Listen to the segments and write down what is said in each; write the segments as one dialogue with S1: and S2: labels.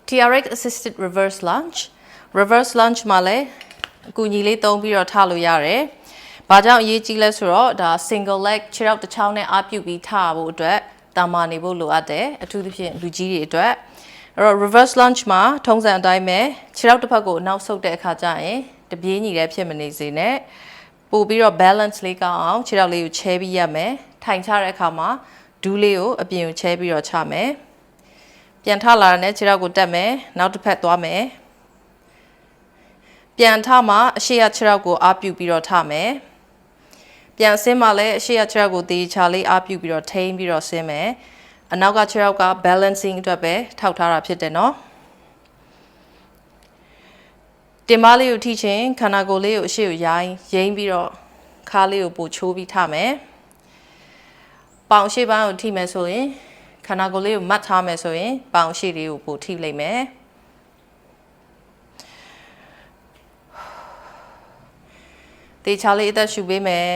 S1: TRX assisted reverse lunge မှာလည်းအကူအညီလေးသုံးပြီးတော့ထားလို့ရတယ်။ဘာကြောင့်အရေးကြီးလဲဆိုတော့ဒါ single leg ခြေထောက်တစ်ချောင်းနဲ့အားပြုပြီးထားဖို့အတွက်တာမာနေဖို့လိုအပ်တယ်အထူးသဖြင့်လူကြီးတွေအတွက်အဲ့တော့ reverse lunge မှာထုံးစံအတိုင်းပဲခြေထောက်တစ်ဖက်ကိုနောက်ဆုတ်တဲ့အခါကျရင်တပြေးညီတဲ့ဖြစ်မနေစေနဲ့ပို့ပြီးတော့ balance လေးကောင်းအောင်ခြေထောက်လေးကိုချဲပြီးရမယ်ထိုင်ချတဲ့အခါမှာဒူးလေးကိုအပြင်ကိုချဲပြီးတော့ချမယ်ပြန်ထလာတဲ့ခြေထောက်ကိုတက်မယ်နောက်တစ်ဖက်သွားမယ်ပြန်ထမှအရှိရခြေထောက်ကိုအားပြုပြီးတော့ထမယ်ပြန်ဆင်းမှလည်းအရှိရခြေထောက်ကိုတေချာလေးအားပြုပြီးတော့ထိန်းပြီးတော့ဆင်းမယ်အနောက်ကခြေထောက်က balancing အတွက်ပဲထောက်ထားတာဖြစ်တယ်နော်တင်မလေးကိုထိချင်းခန္ဓာကိုယ်လေးကိုအရှိကိုယိုင်းပြီးတော့ခါးလေးကိုပို့ချိုးပြီးထမယ်ပေါင်ရှိပိုင်းကိုထိမယ်ဆိုရင်ခန္ဓာကိုယ်လေးကိုမတ်ထားမယ်ဆိုရင်ပေါင်ရှိလေးကိုပို့ထိလိုက်မယ်တေချာလေးအသက်ရှူပေးမယ်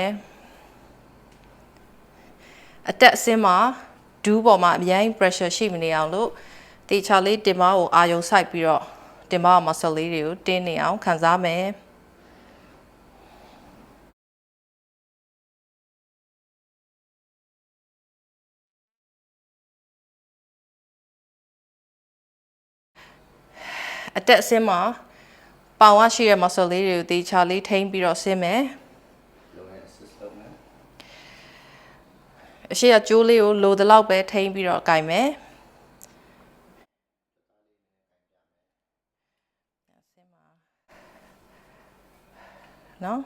S1: အတက်အဆင်းမှာဒူးပေါ်မှာအများကြီး pressure ရှိမနေအောင်လို့တေချာလေးတင်မကိုအာယုံစိုက်ပြီးတော့တင်မ muscle လေးတွေကိုတင်းနေအောင်ခံစားမယ်အတက်အဆင်းမှာပေါင်ဝရှိတဲ့ muscle လေးတွေကိုတေချာလေးထိန်းပြီးတော့ဆင်းမယ်အရှိရကျိုးလေးကိုလိုသလောက်ပဲထိန်းပြီးတော့ကင်မယ်နော်